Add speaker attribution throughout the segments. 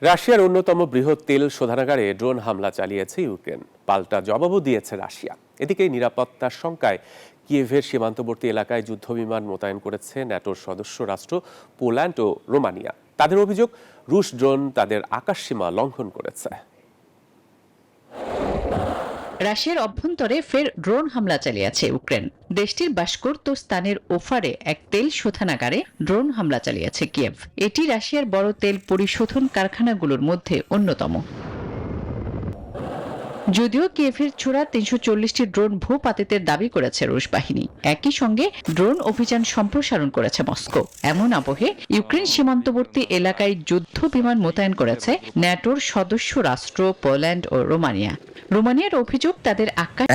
Speaker 1: রাশিয়ার অন্যতম বৃহৎ তেল শোধনাগারে ড্রোন হামলা চালিয়েছে ইউক্রেন। পাল্টা জবাবও দিয়েছে রাশিয়া। এদিকে নিরাপত্তার শঙ্কায় কিয়েভের সীমান্তবর্তী এলাকায় যুদ্ধবিমান মোতায়েন করেছে ন্যাটোর সদস্য রাষ্ট্র পোল্যান্ড ও রোমানিয়া। তাদের অভিযোগ, রুশ ড্রোন তাদের আকাশসীমা লঙ্ঘন করেছে।
Speaker 2: রাশিয়ার অভ্যন্তরে ফের ড্রোন হামলা চালিয়েছে ইউক্রেন। দেশটির বাশকোর্তস্তানের ওফারে এক তেল শোধনাগারে ড্রোন হামলা চালিয়েছে কিয়েভ। এটি রাশিয়ার বড় তেল পরিশোধন কারখানাগুলোর মধ্যে অন্যতম। যদিও কিয়েভের ছোড়া ৩৪০টি ড্রোন ভূপাতিতের দাবি করেছে রুশ বাহিনী। একই সঙ্গে ড্রোন অভিযান সম্প্রসারণ করেছে মস্কো। এমন আবহে ইউক্রেন সীমান্তবর্তী এলাকায় যুদ্ধ বিমান মোতায়েন করেছে ন্যাটোর সদস্য রাষ্ট্র পোল্যান্ড ও রোমানিয়া। রোমানিয়ার অভিযোগ, তাদের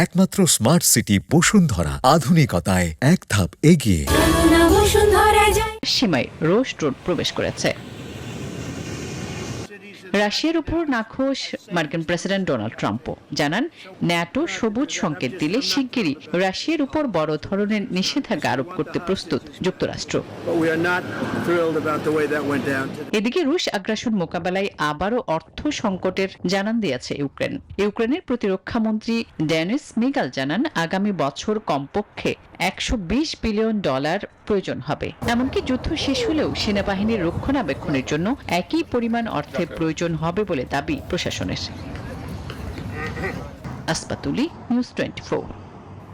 Speaker 3: একমাত্র স্মার্ট সিটি বসুন্ধরা, আধুনিকতায় এক ধাপ এগিয়ে
Speaker 2: সীমায় রুশ ড্রোন প্রবেশ করেছে। রাশিয়ার উপর নাখোশ মার্কিন প্রেসিডেন্ট ডোনাল্ড ট্রাম্পও জানান, ন্যাটো সবুজ সংকেত দিলে শিগগিরই রাশিয়ার উপর বড় ধরনের নিষেধাজ্ঞা আরোপ করতে প্রস্তুত যুক্তরাষ্ট্র। এদিকে রুশ আগ্রাসন মোকাবেলায় আবারও অর্থ সংকটের জানান দিয়েছে ইউক্রেন। ইউক্রেনের প্রতিরক্ষা মন্ত্রী ডেনিস মিগাল জানান, আগামী বছর কমপক্ষে $120 বিলিয়ন প্রয়োজন হবে। এমনকি যুদ্ধ শেষ হলেও সেনাবাহিনীর রক্ষণাবেক্ষণের জন্য একই পরিমাণ অর্থের প্রয়োজন হবে বলে দাবি প্রশাসনের। আসপাতুলি, নিউজ 24।